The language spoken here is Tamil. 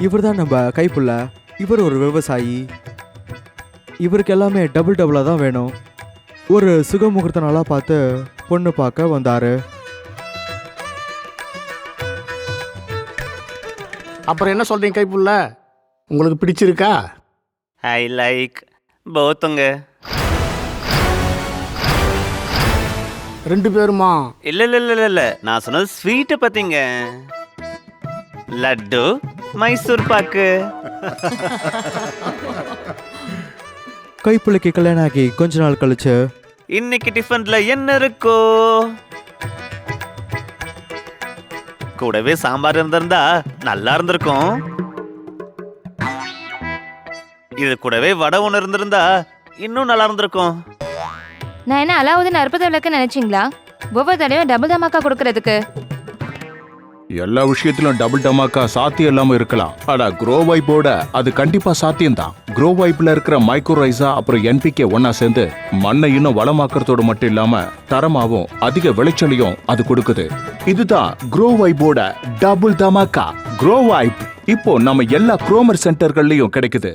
இவர் தான் நம்ம கைப்புள்ள. இவர் ஒரு விவசாயி. இவருக்கு எல்லாமே டபுள் டபுளாக தான் வேணும். ஒரு சுகமுகூர்த்த நாளாக பார்த்து பொண்ணு பார்க்க வந்தாரு. அப்புறம் என்ன சொல்றீங்க கைப்புள்ள, உங்களுக்கு பிடிச்சிருக்கா? I like போத்துங்க. 2 பேருமா? இல்ல நான் சொன்னது ஸ்வீட்டை பத்திங்க. லட்டு, மைசூர் பாக்கு. கைப்புள்ளைக்கு கல்யாணம் ஆகி கொஞ்ச நாள் கழிச்சு இன்னைக்கு டிஃபன்ல என்ன இருக்கோ? கூடவே சாம்பார் இருந்திருந்தா நல்லா இருந்திருக்கும். இது கூடவே வடை ஒன்று இருந்திருந்தா இன்னும் நல்லா இருந்திருக்கும். நான் என்ன அலாவுதீன் அற்புத விளக்கு நினைச்சீங்களா? ஒவ்வொரு தடவையும் டபுள் தமாக்கா கொடுக்கறதுக்கு. எல்லா விஷயத்திலும் டபுள் டமாக்கா சாத்தியம் இல்லாம இருக்கலாம். ஆனா க்ரோ வைப்போட அது கண்டிப்பா சாத்தியம் தான். க்ரோ வைப்ல இருக்கிற மைக்ரோரைசா அப்புறம் என்பிகே ஒன்னா சேர்ந்து மண்ணை இன்னும் வளமாக்குறதோடு மட்டும் இல்லாம தரமாவும் அதிக விளைச்சலையும் அது கொடுக்குது. இதுதான் க்ரோ வைப்போட டபுள் தமாக்கா. க்ரோ வைப் இப்போ நம்ம எல்லா குரோமர் சென்டர்கள்லயும் கிடைக்குது.